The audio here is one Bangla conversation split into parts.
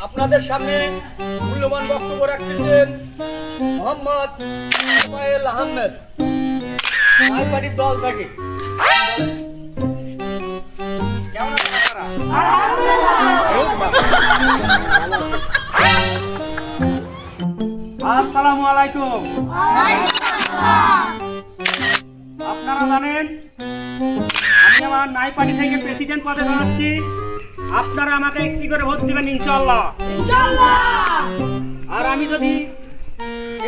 আপনাদের সামনে মূল্যবান বক্তব্য রাখতেছেন মোহাম্মদ সুবাইল আহমেদ, নাইপাটির দল থেকে। কেমন আছেন আপনারা? আসসালামু আলাইকুম। আপনারা জানেন আমি আমার নাইপাটি থেকে প্রেসিডেন্ট পদে দাঁড়াচ্ছি। আপনারা আমাকে একটি করে ভোট দিবেন ইনশাআল্লাহ। আর আমি যদি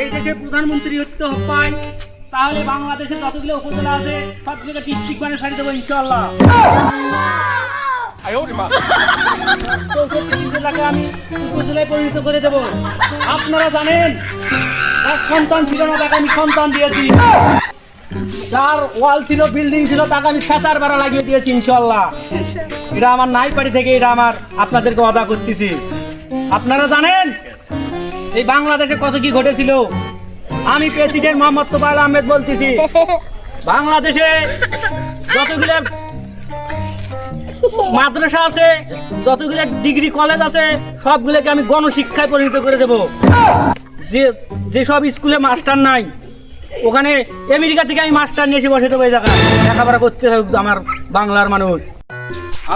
এই দেশের প্রধানমন্ত্রী হতে পাই তাহলে বাংলাদেশে যতগুলো উপজেলা আছে সবগুলো ডিস্ট্রিক্ট বানিয়ে ছাড়িয়ে দেবো ইনশাআল্লাহ। জেলাকে আমি উপজেলায় পরিণত করে দেবো। আপনারা জানেন তার সন্তান ছিল না, তাকে আমি সন্তান দিয়েছি। যার ওয়াল ছিল, বিল্ডিং ছিল, তাকে আমি সাঁচার বেড়া লাগিয়ে দিয়েছি ইনশাআল্লাহ। এটা আমার নাইপাটি থেকে এটা আমার আপনাদেরকে ওয়াদা করতেছি। আপনারা জানেন এই বাংলাদেশে কত কি ঘটেছিল। আমি প্রেসিডেন্ট মোহাম্মদ সুবাইল আহমেদ বলতেছি, বাংলাদেশে যতগুলো মাদ্রাসা আছে, যতগুলো ডিগ্রি কলেজ আছে, সবগুলোকে আমি গণশিক্ষায় পরিণত করে দেব। যেসব স্কুলে মাস্টার নাই ওখানে আমেরিকা থেকে আমি মাস্টার নিয়ে এসে বসে দেবো। এই জায়গায় লেখাপড়া করতে আমার বাংলার মানুষ।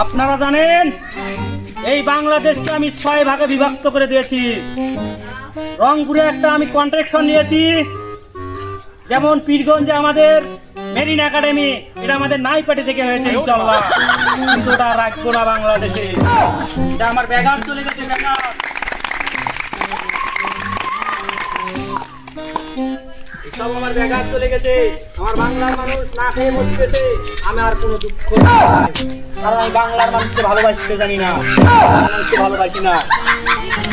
আপনারা জানেন এই বাংলাদেশকে আমি 6 ভাগে বিভক্ত করে দিয়েছি। রংপুরে একটা আমি কন্ট্রাকশন নিয়েছি, যেমন পীরগঞ্জে আমাদের মেরিন একাডেমি, এটা আমাদের নাইপাটি থেকে হয়েছে ইনশাআল্লাহ। কিন্তু ওটা রাখবো না বাংলাদেশে, এটা আমার বেগার চলে গেছে। বেগার সব আমার বেগার চলে গেছে। আমার বাংলার মানুষ না খেয়ে মরতেছে, আমি আর কোনো দুঃখ নাই, কারণ আমি বাংলার মানুষকে ভালোবাসতে জানি না, মানুষকে ভালোবাসি না।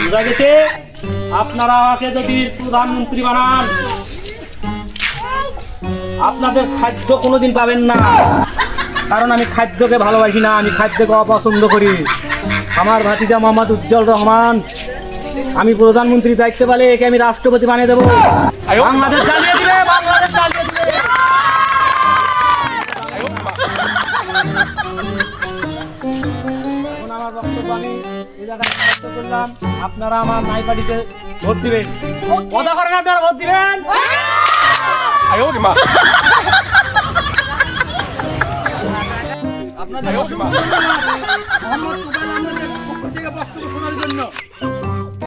বুঝা গেছে? আপনারা আমাকে যদি প্রধানমন্ত্রী বানান আপনাদের খাদ্য কোনোদিন পাবেন না, কারণ আমি খাদ্যকে ভালোবাসি না, আমি খাদ্যকে অপছন্দ করি। আমার ভাতিজা মোহাম্মদ উজ্জ্বল রহমান, আমি প্রধানমন্ত্রী দায়িত্ব পেলে একে আমি রাষ্ট্রপতি বানিয়ে দেবো। বাংলাদেশ চালিয়ে দিবে, বাংলাদেশ চালিয়ে দিবে। এখন আমার বক্তব্য আমি এই জায়গায় সমাপ্ত করলাম। আপনারা আমার নাইপাটিতে ভোট দিবেন। কথা করেন, আপনারা ভোট দিবেন। আপনাদের মোহাম্মদ সুবাইল আহমেদের পক্ষ থেকে বক্তব্য শোনার জন্য।